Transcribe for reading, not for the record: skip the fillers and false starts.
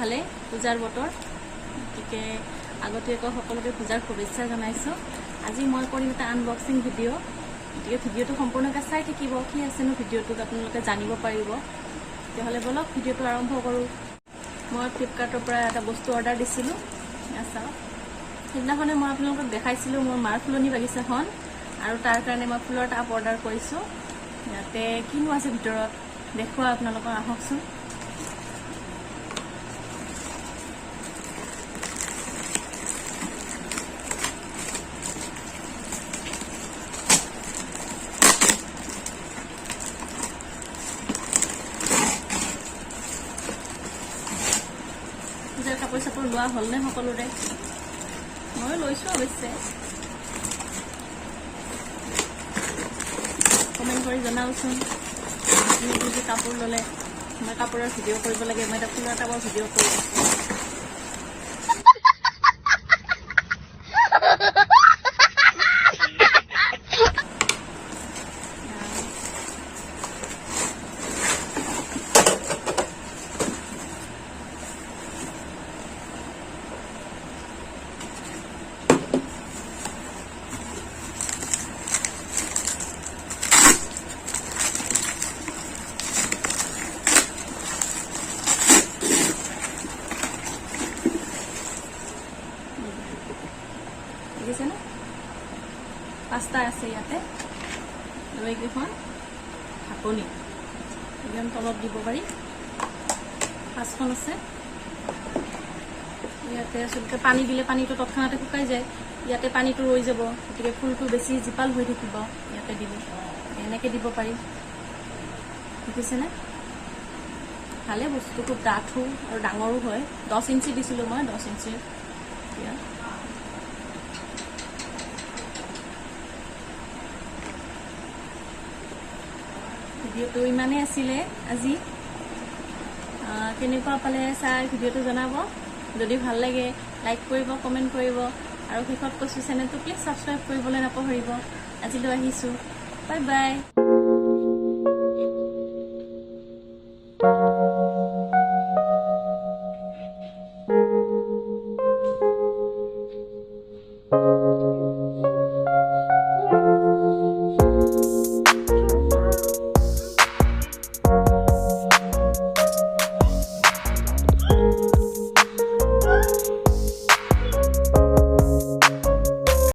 ভালে পূজাৰ বতৰ গতিকে আগতীয়াকৈ সকলোকে পূজাৰ শুভেচ্ছা জনাইছোঁ। আজি মই কৰিম এটা আনবক্সিং ভিডিঅ'। গতিকে ভিডিঅ'টো সম্পূৰ্ণকৈ চাই থাকিব, কি আছেনো ভিডিঅ'টোত আপোনালোকে জানিব পাৰিব। তেতিয়াহ'লে বলক ভিডিঅ'টো আৰম্ভ কৰোঁ। মই ফ্লিপকাৰ্টৰ পৰা এটা বস্তু অৰ্ডাৰ দিছিলোঁ। চাওক, সেইদিনাখনে মই আপোনালোকক দেখাইছিলোঁ মোৰ মাৰ ফুলনি বাগিচাখন, আৰু তাৰ কাৰণে মই ফুলৰ টাব অৰ্ডাৰ কৰিছোঁ। ইয়াতে কিনো আছে ভিতৰত দেখুওৱা আপোনালোকক, আহকচোন। পূজাৰ কাপোৰ চাপোৰ লোৱা হ'লনে সকলোৰে? মই লৈছোঁ অৱশ্যে। কমেণ্ট কৰি জনাওচোন আপুনি কি কি কাপোৰ ল'লে। মই কাপোৰৰ ভিডিঅ' কৰিব লাগে, মই এটা ফুলৰ টাবৰ ভিডিঅ' কৰি আছোঁ। দেখিছেনে? 5টা আছে ইয়াতে। এইকেইখন ঢাকনি একদম তলত দিব পাৰি। 5খন আছে ইয়াতে। আচলতে পানী দিলে পানীটো তৎক্ষণাতে শুকাই যায়, ইয়াতে পানীটো ৰৈ যাব। গতিকে ফুলটো বেছি জীপাল হৈ থাকিব। ইয়াতে দিব, এনেকৈ দিব পাৰি। দেখিছেনে? ভালে বস্তু, খুব ডাঠো আৰু ডাঙৰো হয়। 10 ইঞ্চি দিছিলোঁ মই, 10 ইঞ্চি। ভিডিঅ'টো ইমানেই আছিলে আজি। কেনেকুৱা পালে চাই ভিডিঅ'টো জনাব। যদি ভাল লাগে লাইক কৰিব, কমেণ্ট কৰিব, আৰু শেষত কৈছোঁ চেনেলটো প্লিজ ছাবস্ক্ৰাইব কৰিবলৈ নাপাহৰিব। আজিলৈ আহিছোঁ, বাই বাই।